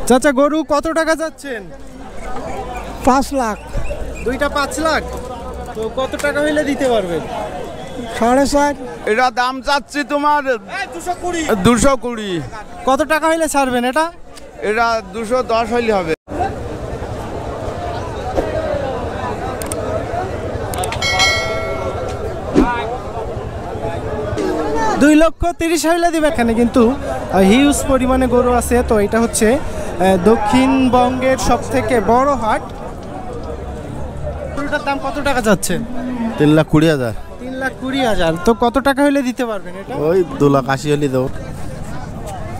চাচা গরু কত টাকা যাচ্ছেন? 5 লাখ। দুইটা 5 লাখ। তো কত টাকা হইলে দিতে পারবেন? 4.5। এটা দাম চাচ্ছি তোমার 220। কত টাকা হইলে ছাড়বেন এটা? এটা 210 হইলে হবে। 2,30,000 হইলে দিবে। এখানে কিন্তু হিউজ পরিমাণে গরু আছে। তো এটা হচ্ছে দক্ষিণবঙ্গের সব থেকে বড় হাট। গরুটার দাম কত টাকা যাচ্ছেন? 3,20,000। 3,20,000। তো কত টাকা হইলে দিতে পারবেন এটা? ওই 2,80,000 হইলে দেবো।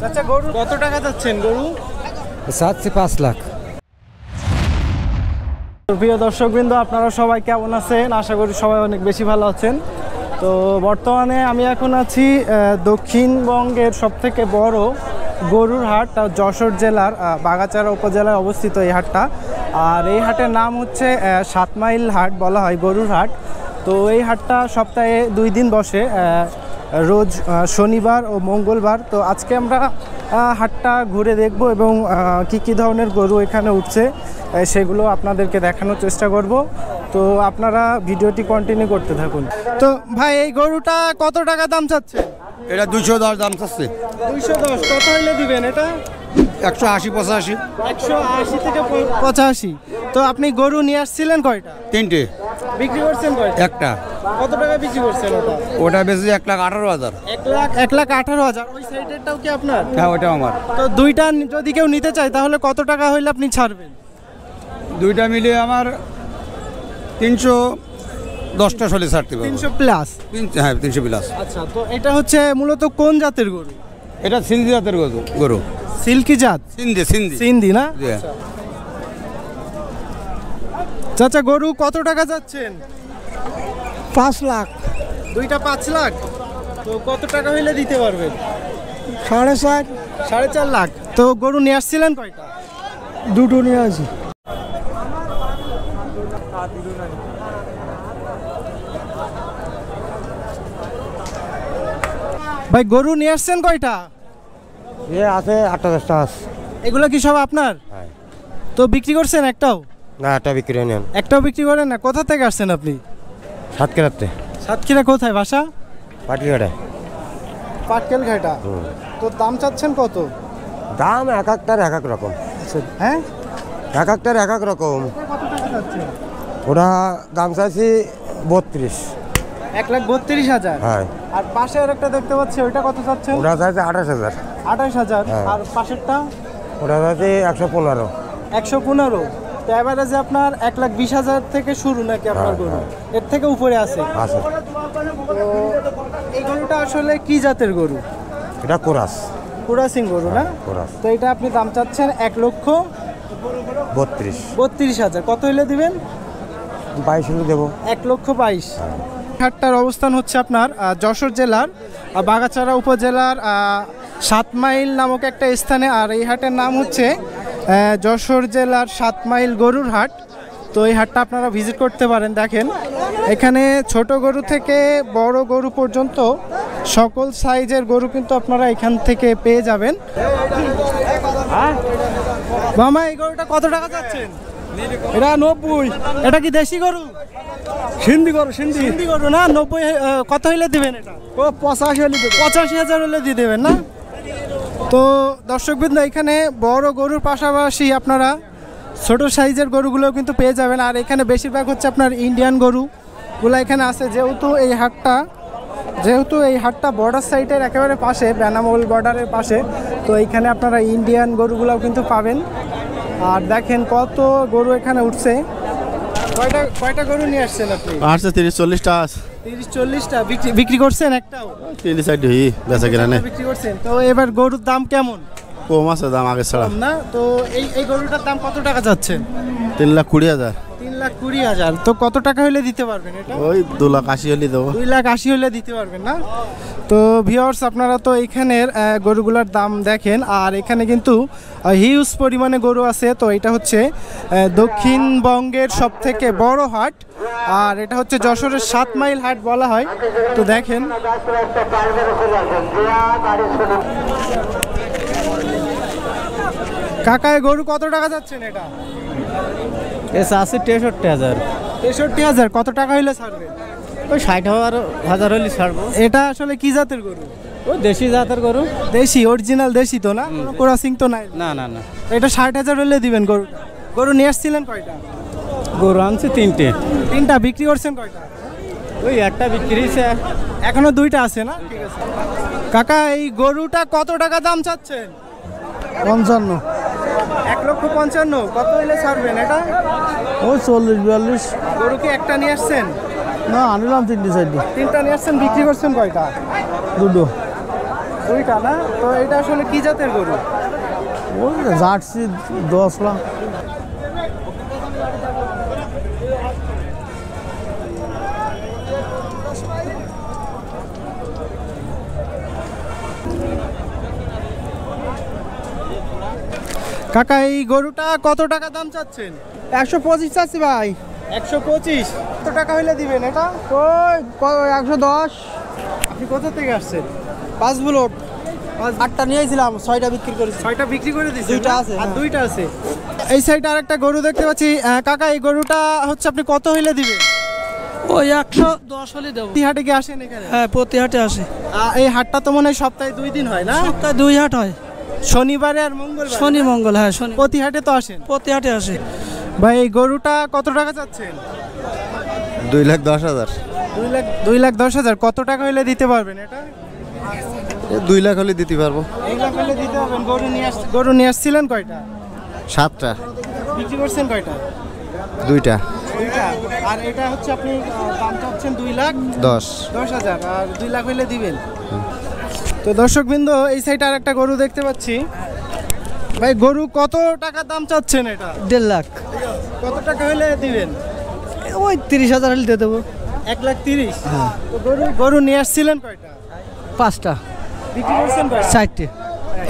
আচ্ছা গরু কত টাকা যাচ্ছেন গরু? 7 से 5 লাখ। প্রিয় দর্শকবৃন্দ, আপনারা সবাই কেমন আছেন? আশা করি সবাই অনেক বেশি ভালো আছেন। তো বর্তমানে আমি এখন আছি দক্ষিণবঙ্গের সবথেকে বড় গরুর হাট, যশোর জেলার বাগাচারা উপজেলায় অবস্থিত এই হাটটা। আর এই হাটের নাম হচ্ছে 7 মাইল হাট বলা হয়, গরুর হাট। তো এই হাটটা সপ্তাহে 2 দিন বসে, রোজ শনিবার ও মঙ্গলবার। তো আজকে আমরা হাটটা ঘুরে দেখব এবং কি ধরনের গরু এখানে উঠছে সেগুলো আপনাদেরকে দেখানোর চেষ্টা করব। তো আপনারা ভিডিওটি কন্টিনিউ করতে থাকুন। তো ভাই এই গরুটা কত টাকা দাম চাচ্ছে? এটা 210 দাম চাচ্ছে। 210। কত হইলে দিবেন এটা? 180, 85। 180 থেকে 85। তো আপনি গরু নিয়ে আসছিলেন কয়টা? 3টে। বিক্রি করছেন কয়টা? একটা। কত টাকা বিক্রি করছেন ওটা? ওটা বেশি 1,18,000। 1,18,000। ওই সাইডেরটাও কি আপনার? হ্যাঁ, ওটা আমার। তো দুইটা যদি কেউ নিতে চায় তাহলে কত টাকা হইলে আপনি ছাড়বেন? দুইটা মিলে আমার 310টা হলে ছাড়তে পারবো। 300 প্লাস? হ্যাঁ, 300 প্লাস। আচ্ছা, তো এটা হচ্ছে মূলত কোন জাতের গরু? এটা সিন্ধি জাতের গরু। সিল্কি জাত? সিন্ধি না? চাচা গরু কত টাকা যাচ্ছেন? 5 লাখ। দুইটা 5 লাখ। তো কত টাকা হইলে দিতে পারবেন? 4.5। 4.5 লাখ। তো গরু নিয়ে আসছিলেন কয়টা? দুটো নিয়ে আসি। ভাই গরু নিয়ে আসছেন কয়টা? এ আছে 8-10টা আছে। এগুলো কি সব আপনার? হ্যাঁ। তো বিক্রি করছেন একটাও? না, একটা বিক্রি নেন। একটাও বিক্রি করেন না? কোথা থেকে আসছেন আপনি? সাতক্ষীরাতে। সাতক্ষীরা কোথায় বাসা? পাটকেলঘাটা। পাটকেলঘাটা। তো দাম চাচ্ছেন কত? দাম এক একটার এক এক রকম। হ্যাঁ, এক একটার এক এক রকম। কত টাকা চাচ্ছেন? ওরা দাম চাইছি 32। 1,32,000। হ্যাঁ। আর পাশে আর একটা দেখতে পাচ্ছি, ওইটা কত চাচ্ছেন? ওরা চাইছে 28,000। 28,000। হ্যাঁ। আর পাশেরটা? ওরা চাইছে 115। 115। তো এভারেজে আপনার 1,20,000 থেকে শুরু নাকি আপনার গরু? এর থেকে উপরে আছে? আছে। তো এই গরুটা আসলে কি জাতের গরু? এটা কোরাস। কুরাসিং গরু না? কোরাস। তো এটা আপনি দাম চাচ্ছেন 1,32,000। কত হইলে দিবেন? 22 হলে দেবো। 1,22,000। হাটটার অবস্থান হচ্ছে আপনার যশোর জেলার বাগাচারা উপজেলার 7 মাইল নামক একটা স্থানে। আর এই হাটের নাম হচ্ছে যশোর জেলার 7 মাইল গরুর হাট। তো এই হাটটা আপনারা ভিজিট করতে পারেন। দেখেন এখানে ছোট গরু থেকে বড় গরু পর্যন্ত সকল সাইজের গরু কিন্তু আপনারা এখান থেকে পেয়ে যাবেন। মামা এই গরুটা কত টাকা যাচ্ছেন? এটা 90। এটা কি দেশি গরু? সিন্ধি গরু। সিন্ধি গরু না? 90। কত হইলে দিবেন এটা? ও 85 হলে দেবো। 85,000 হলে দিয়ে দেবেন না? তো দর্শকবৃন্দ, এখানে বড় গরুর পাশাপাশি আপনারা ছোট সাইজের গরুগুলোও কিন্তু পেয়ে যাবেন। আর এখানে বেশিরভাগ হচ্ছে আপনার ইন্ডিয়ান গরুগুলো এখানে আছে। যেহেতু এই হাটটা বর্ডার সাইডের একেবারে পাশে, বেনামোল বর্ডারের পাশে, তো এইখানে আপনারা ইন্ডিয়ান গরুগুলোও কিন্তু পাবেন। আর দেখেন কত গরু এখানে উঠছে। কয়টা গরু নিয়ে আসছেন আপনি? 30-40টা। 30-40টা বিক্রি করছেন? একটাও? 3 সাইড বেচা কিনা নেই। বিক্রি করছেন। তো এবার গরুর দাম কেমন? কম আছে দাম আগে ছাড়া। কম না? তো এই গরুটার দাম কত টাকা যাচ্ছেন? 3,20,000। 3,20,000। তো কত টাকা হলে দিতে পারবেন এটা? ওই 2,80,000 হলে দেবো। 2,80,000 হলে দিতে পারবেন না? তো ভিউয়ার্স, আপনারা তো এইখানের গরুগুলোর দাম দেখেন। আর এখানে কিন্তু হিউজ পরিমাণে গরু আছে। তো এটা হচ্ছে দক্ষিণবঙ্গের সব থেকে বড় হাট। আর এটা হচ্ছে যশোরের 7 মাইল হাট বলা হয়। তো দেখেন কাকা এই গরু কত টাকা যাচ্ছেন এটা? এসে আছে 63,000। 63,000। কত টাকা হইলে ছাড়বেন? ওই 60,000 হলে ছাড়বো। এটা আসলে কি জাতের গরু? ওই দেশি জাতের গরু। দেশি, অরিজিনাল দেশি তো না? কোনো ক্রসিং তো নাই? না না না, এটা 60,000 হলে দিবেন গরুটা। গরু নিয়ে আসছিলেন কয়টা? গরু আনছে 3টে। 3টা। বিক্রি করছেন কয়টা? ওই একটা বিক্রি হয়েছে। এখনো 2টা আছে না? ঠিক আছে। কাকা এই গরুটা কত টাকা দাম চাচ্ছেন? 55। 1,55,000। কত হইলে ছাড়বেন এটা? ওই 40-42। গরু কি একটা নিয়ে আসছেন? না, আনিলাম 3টে 4টে। 3টা নিয়ে আসছেন। বিক্রি করছেন কয়টা? 2টা না? তো এটা আসলে কি জাতের গরু? ওই জার্সি 10 লাখ। কাকা এই গরুটা কত টাকা দাম চাচ্ছেন? 125 চাচ্ছি ভাই। 125। কত টাকা হইলে দিবেন এটা? ওই 110। আপনি কোথা থেকে আসছেন? 5 বুলট। 8টা নিয়েছিলাম, 6টা বিক্রি করেছি। 6টা বিক্রি করে দিয়েছেন? 2টা আছে, আর হ্যাঁ। 2টা আছে। এই সাইডে আরেকটা গরু দেখতে পাচ্ছি। কাকা এই গরুটা হচ্ছে আপনি কত হইলে দিবেন? ওই 110 হলে দেবো। প্রতি হাটে কি আসেন এখানে? হ্যাঁ, প্রতি হাটে আসে। এই হাটটা তো মনে হয় সপ্তাহে 2 দিন হয় না? সপ্তাহে 2 হাট হয়, শনিবারে আর মঙ্গলবার। শনি মঙ্গল। হ্যাঁ, শনি প্রতি হাটে তো আসেন? প্রতি হাটে আসে। ভাই এই গরুটা কত টাকা চাচ্ছেন? 2,10,000। 2,10,000। কত টাকা হইলে দিতে পারবেন এটা? 2 লাখ হলে দিতে পারবো। 2 লাখ হইলে দিতে পারবেন। গরু নিয়ে আসছিলেন কয়টা? 7টা। বিক্রি করছেন কয়টা? 2টা। 2টা। আর এটা হচ্ছে আপনি দাম চাচ্ছেন 2,10,000 আর 2 লাখ হইলে দিবেন। তো দর্শকবৃন্দ এই সাইডে আর একটা গরু দেখতে পাচ্ছি। ভাই গরু কত টাকা দাম চাচ্ছেন এটা? 1.5 লাখ। কত টাকা হইলে দিবেন? ওই 30,000 হলে দিয়ে দেবো। 1,30,000। তো গরু নিয়ে আসছিলেন কয়টা? 5টা। বিক্রি করছেন কয়টা? 4টে।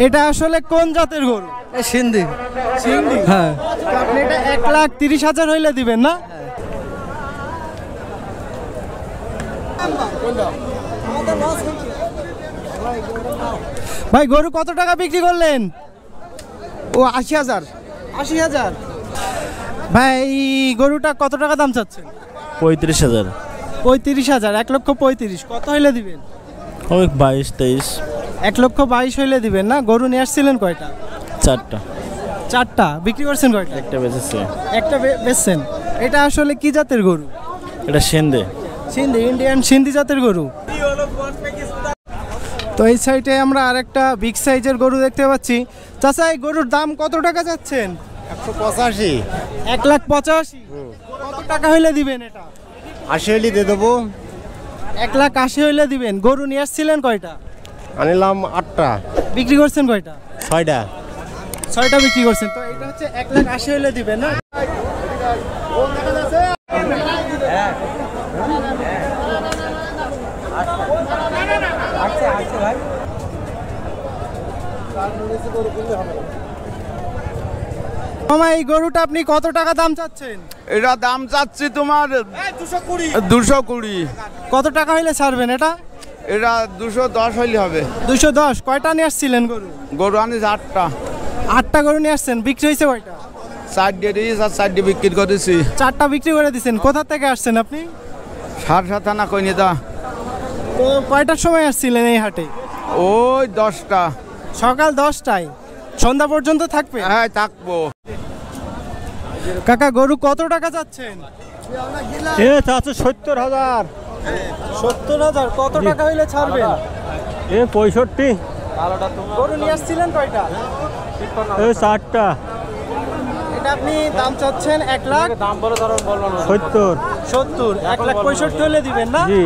এটা আসলে কোন জাতের গরু? সিন্ধি। সিন্ধি। হ্যাঁ। তো আপনি এটা 1,30,000 হইলে দিবেন না? ভাই গরু কত টাকা বিক্রি করলেন? ও 80,000। 80,000। ভাই গরুটা কত টাকা দাম চাচ্ছেন? 35,000। 35,000। 1,35,000। কত হইলে দিবেন? ওই 22-23। 1,22,000 হইলে দিবেন না? গরু নিয়ে আসছিলেন কয়টা? 4টা। 4টা। বিক্রি করছেন কয়টা? একটা বেঁচেছে। একটা বেচছেন। এটা আসলে কি জাতের গরু? এটা সেন্দে। সিন্ধি, ইন্ডিয়ান সিন্ধি জাতের গরু। তো এই সাইডে আমরা আরেকটা বিগ সাইজের গরু দেখতে পাচ্ছি। চাচা এই গরুর দাম কত টাকা যাচ্ছেন? 185। 1,85,000। কত টাকা হইলে দিবেন এটা? 80 হলে দিয়ে দেবো। 1,80,000 হইলে দিবেন। গরু নিয়ে আসছিলেন কয়টা? আনিলাম 8টা। বিক্রি করছেন কয়টা? 6টা। 6টা বিক্রি করছেন। তো এটা হচ্ছে 1,80,000 হইলে দিবেন না? মামা এই গরুটা আপনি কত টাকা দাম চাচ্ছেন? এটা দাম চাচ্ছি তোমার 220। কত টাকা হইলে ছাড়বেন এটা? এটা 210 হইলে হবে। 210। কয়টা নিয়ে আসছিলেন গরু? গরু আনিস 8টা। 8টা গরু নিয়ে আসছেন। বিক্রি হয়েছে কয়টা? 4টে দিয়েছি আর 4টে বিক্রি করেছি। 4টা বিক্রি করে দিচ্ছেন। কোথা থেকে আসছেন আপনি? 7 থানা কইনি দা। তো কয়টার সময় আসছিলেন এই হাটে? ওই 10টা। সকাল 10টায়। সন্ধ্যা পর্যন্ত থাকবে? হ্যাঁ, থাকবো। কাকা গরু কত টাকা চাচ্ছেন? এ চাচ্ছে 70,000। 70,000। কত টাকা হইলে ছাড়বেন? এ 65। গরু নিয়ে আসছিলেন কয়টা? এ 4টা। এটা আপনি দাম চাচ্ছেন 70। 1,70,000। 1,65,000 হলে দিবেন না? জি।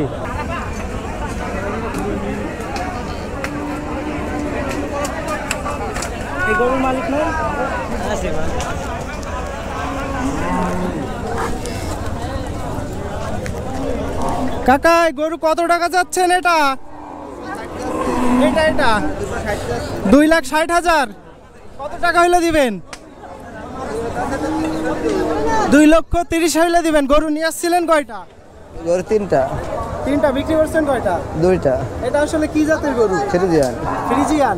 এই গরুর মালিক না? কাকা এই গরু কত টাকা যাচ্ছেন এটা? এটা 2,60,000। কত টাকা হইলে দিবেন? 2,30,000 হইলে দিবেন। গরু নিয়ে আসছিলেন কয়টা? গরু 3টা। 3টা। বিক্রি করছেন কয়টা? 2টা। এটা আসলে কি জাতের গরু? ছেড়ে দিয়ান। ফ্রিজিয়ান।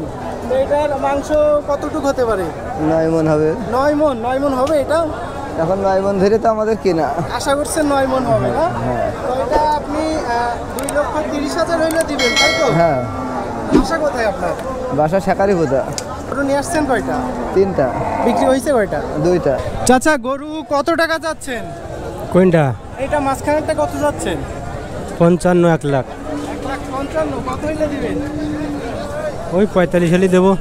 তো এটার মাংস কতটুকু হতে পারে? 9 মন হবে। 9 মন হবে এটা? এখন 9 মন ধরে তো আমাদের কেনা। আশা করছেন 9 মন হবে না? তো এটা আপনি 2,30,000 হইলে দিবেন তাই তো? হ্যাঁ। আশা কোথায় আপনার? বাসা শাকারি বোদা। গরু নিয়ে আসছেন কয়টা? 3টা। বিক্রি হয়েছে কয়টা? 2টা। চাচা গরু কত টাকা যাচ্ছেন? কোনটা? এটা মাঝখানেরটা কত যাচ্ছেন? 55, 1 লাখ। 1,55,000 কত হইলে দিবেন? ওই 45 হলে দেবো।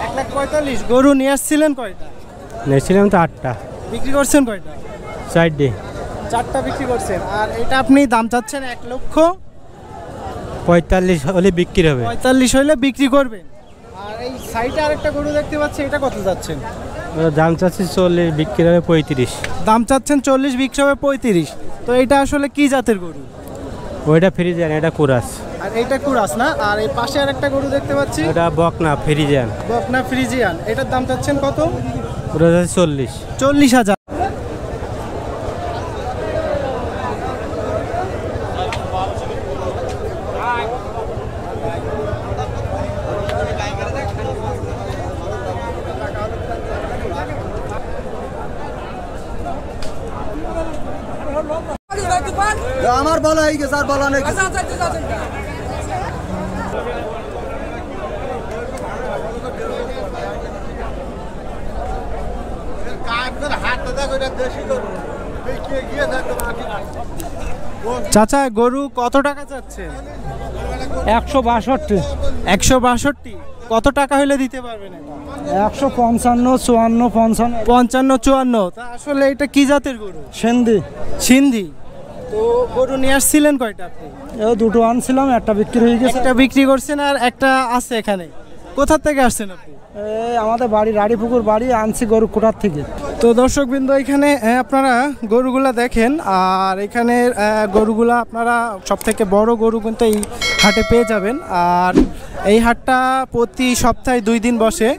1,45,000। গরু নিয়ে আসছিলেন কয়টা? নিয়েছিলাম তো 8টা। বিক্রি করছেন কয়টা? 4টে। 4টা বিক্রি করছেন। আর এটা আপনি দাম চাচ্ছেন 45 হলে বিক্রি হবে। 1,45,000 হইলে বিক্রি করবেন। আর এই সাইডে আরেকটা গরু দেখতে পাচ্ছি, এটা কত যাচ্ছেন? ওটা দাম চাচ্ছি 40, বিক্রি হবে 35। দাম চাচ্ছেন 40, বিক্রি হবে 35। তো এটা আসলে কি জাতের গরু? ওইটা ফ্রিজিয়ান, এটা কুরাস। আর এইটা কুরাস না? আর এই পাশে আরেকটা গরু দেখতে পাচ্ছি, ওটা বকনা ফ্রিজিয়ান। বকনা ফ্রিজিয়ান। এটার দাম চাচ্ছেন কত? ওটা যাচ্ছে 40। 40,000। আমার বলা হয়ে গেছে আর বলা নেই। চাচা গরু কত টাকা চাচ্ছে? 162। 162। কত টাকা হইলে দিতে পারবেন এটা? 155, 54, 55। 55, 54। তা আসলে এটা কি জাতের গরু? সেন্দি। সিন্ধি। তো গরু নিয়ে আসছিলেন কয়টা আপনি? ও 2টো আনছিলাম, একটা বিক্রি হয়ে গেছে। একটা বিক্রি করছেন আর একটা আছে এখানে। কোথা থেকে আসছেন আপনি? এই আমাদের বাড়ি রাড়িপুকুর বাড়ি, আনছি গরু কোটার থেকে। তো দর্শকবৃন্দ এখানে আপনারা গরুগুলা দেখেন, আর এখানে গরুগুলা আপনারা সব থেকে বড় গরু কিন্তু এই হাটে পেয়ে যাবেন। আর এই হাটটা প্রতি সপ্তাহে 2 দিন বসে,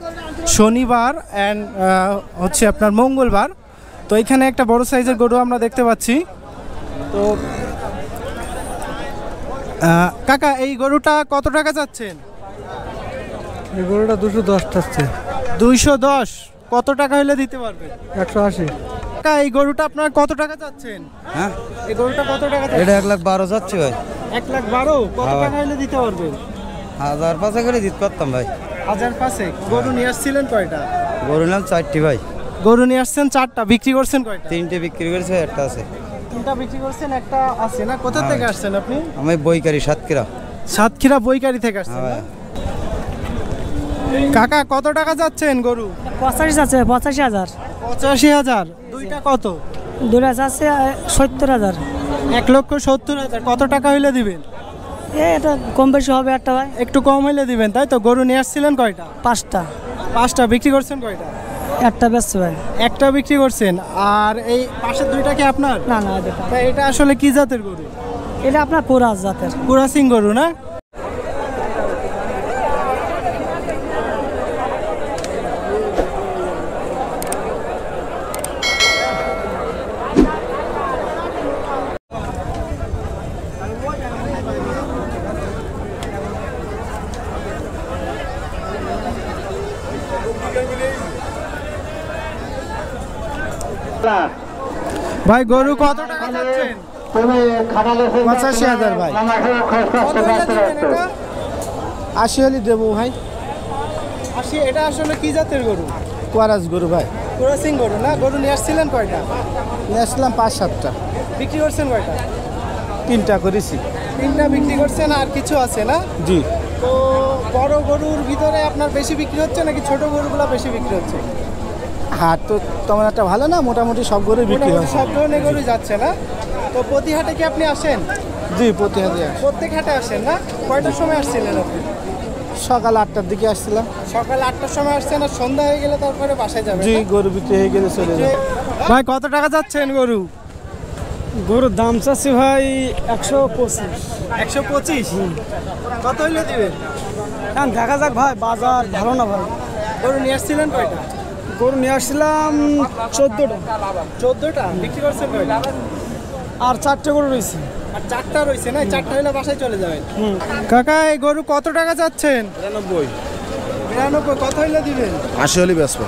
শনিবার অ্যান্ড হচ্ছে আপনার মঙ্গলবার। তো এখানে একটা বড় সাইজের গরু আমরা দেখতে পাচ্ছি। তো কাকা এই গরুটা কত টাকা যাচ্ছেন? এই গরুটা 210 চাচ্ছে। 210। কত টাকা হলে দিতে পারবে? 180। কাকা এই গরুটা আপনার কত টাকা যাচ্ছেন? হ্যাঁ, এই গরুটা কত টাকা যাচ্ছে? এটা 1,12,000 যাচ্ছে ভাই। 1,12,000। কত টাকা হলে দিতে পারবেন? 1,500 করে দিতে পারতাম ভাই। 1,500। গরু নিয়ে আসছিলেন কয়টা? গরু নিলাম 4টি ভাই। গরু নিয়ে আসছেন 4টা, বিক্রি করছেন কয়টা? 3টে বিক্রি করেছে, একটা আছে। 3টা বিক্রি করছেন, একটা আছে না? কোথা থেকে আসছেন আপনি? আমি বইকারি সাতক্ষীরা। সাতক্ষীরা বইকারি থেকে আসছেন না? কাকা কত টাকা যাচ্ছেন গরু? 85 আছে, 85,000। 85,000। দুইটা কত? দুটা আছে 70,000। 1,70,000। কত টাকা হইলে দিবেন? এটা কম বেশি হবে একটা ভাই। একটু কম হইলে দিবেন তাই তো? গরু নিয়ে আসছিলেন কয়টা? 5টা। 5টা বিক্রি করছেন কয়টা? একটা বেচছে ভাই। একটা বিক্রি করছেন। আর এই পাশের দুইটা কি আপনার? না না, এটা তা এটা আসলে কি জাতের গরু? এটা আপনার কোরাস জাতের। কুরাসিং গরু না? ভাই গরু কত টাকা যাচ্ছেন? 85,000 ভাই। কত হইলে দিবেন এটা? 80 হলে দেবো ভাই। 80। এটা আসলে কি জাতের গরু? কোয়ারাস গরু ভাই। ক্রসিং গরু না? গরু নিয়ে আসছিলেন কয়টা? নিয়ে আসলাম 5-7টা। বিক্রি করছেন কয়টা? 3টা করেছি। 3টা বিক্রি করছেন, আর কিছু আছে না? জি। তো বড় গরুর ভিতরে আপনার বেশি বিক্রি হচ্ছে নাকি ছোট গরুগুলো বেশি বিক্রি হচ্ছে? হাট তো তেমন একটা ভালো না, মোটামুটি সব গরুই বিক্রি মোটামুটি হয়। সব ধরনের গরুই যাচ্ছে না? তো প্রতি হাটে কি আপনি আসেন? জি, প্রতি হাতে প্রত্যেক হাটে আসেন না? কয়টার সময় আসছিলেন আপনি? সকাল 8টার দিকে আসছিলাম। সকাল 8টার সময় আসছেন, আর সন্ধ্যা হয়ে গেলে তারপরে বাসায় যাবেন? জি, গরু বিক্রি হয়ে গেলে চলে যায়। ভাই কত টাকা যাচ্ছেন গরু? গরুর দাম চাচ্ছি ভাই 125। 125। কত হইলে দিবেন? এখন দেখা যাক ভাই, বাজার ভালো না ভাই। গরু নিয়ে আসছিলেন কয়টা? গরু নিয়ে আসছিলাম 14টা। 14টা বিক্রি করছেন কয়টা? আর 4টে গরু রয়েছে। আর 4টা রয়েছে না? 4টা হইলে বাসায় চলে যাবেন। কাকা এই গরু কত টাকা যাচ্ছেন? 93। 92 কত হইলে দিবেন? আশি হলে বেচবো।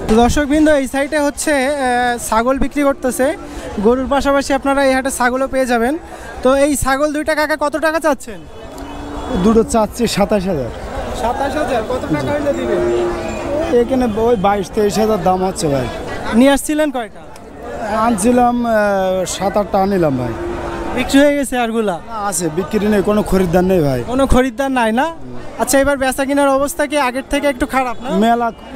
তো দর্শকবৃন্দ, এই সাইডে হচ্ছে ছাগল বিক্রি করতেছে। গরুর পাশাপাশি আপনারা এই হাটে ছাগলও পেয়ে যাবেন। তো এই ছাগল দুইটা কাকা কত টাকা চাচ্ছেন? দুটো চাচ্ছি 27,000। 27,000 কত টাকা হইলে দিবেন? এখানে ওই 22-23,000 দাম হচ্ছে ভাই। নিয়ে আসছিলেন কয়টা? আনছিলাম 7-8টা আনিলাম ভাই। বিক্রি হয়ে গেছে আরগুলা? না, আছে, বিক্রি নেই, কোনো খরিদ্দার নেই ভাই। কোনো খরিদ্দার নাই না? আচ্ছা, এবার বেচা কেনার অবস্থা কি আগের থেকে একটু খারাপ না?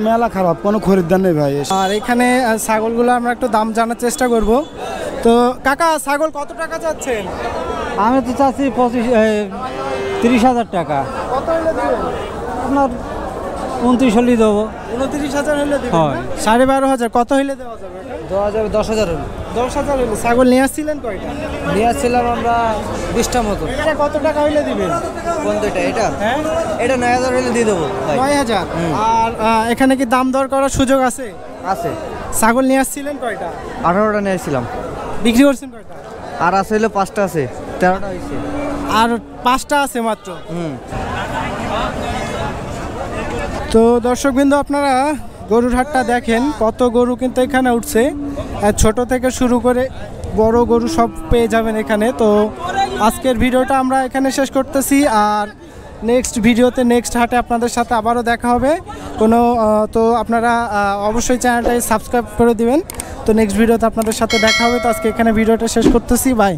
মেলা খারাপ, কোনো খরিদ্দার নেই ভাই। আর এখানে ছাগলগুলো আমরা একটু দাম জানার চেষ্টা করব। তো কাকা, ছাগল কত টাকা চাচ্ছেন? আমি তো চাচ্ছি 30,000 টাকা। কত হইলে দিবেন? আপনার 29 হলেই দেবো। 29,000 হইলে দিবেন? হয়। 12,500 কত হইলে দেওয়া যাবে? 10,000 হলো। 10,000 হইলে। ছাগল নিয়ে আসছিলেন কয়টা? নিয়ে আসছিলাম আমরা 20টা মতো। এটা কত টাকা হইলে দিবেন? কোন দুইটা? এটা হ্যাঁ, এটা 9,000 হলে দিয়ে দেবো ভাই। 9,000। আর এখানে কি দাম দর করার সুযোগ আছে? আছে। ছাগল নিয়ে আসছিলেন কয়টা? 18টা নিয়ে আসছিলাম। বিক্রি করছেন কয়টা? আর আছে হলো 5টা আছে, 13টা হয়েছে। আর 5টা আছে মাত্র। তো দর্শকবৃন্দ, আপনারা গরুর হাটটা দেখেন, কত গরু কিন্তু এখানে উঠছে। ছোট থেকে শুরু করে বড় গরু সব পেয়ে যাবেন এখানে। তো আজকের ভিডিওটা আমরা এখানে শেষ করতেছি। আর নেক্সট ভিডিওতে নেক্সট হাটে আপনাদের সাথে আবারও দেখা হবে। তো আপনারা অবশ্যই চ্যানেলটাকে সাবস্ক্রাইব করে দিবেন। তো নেক্সট ভিডিওতে আপনাদের সাথে দেখা হবে। তো আজকে এখানে ভিডিওটা শেষ করতেছি। বাই।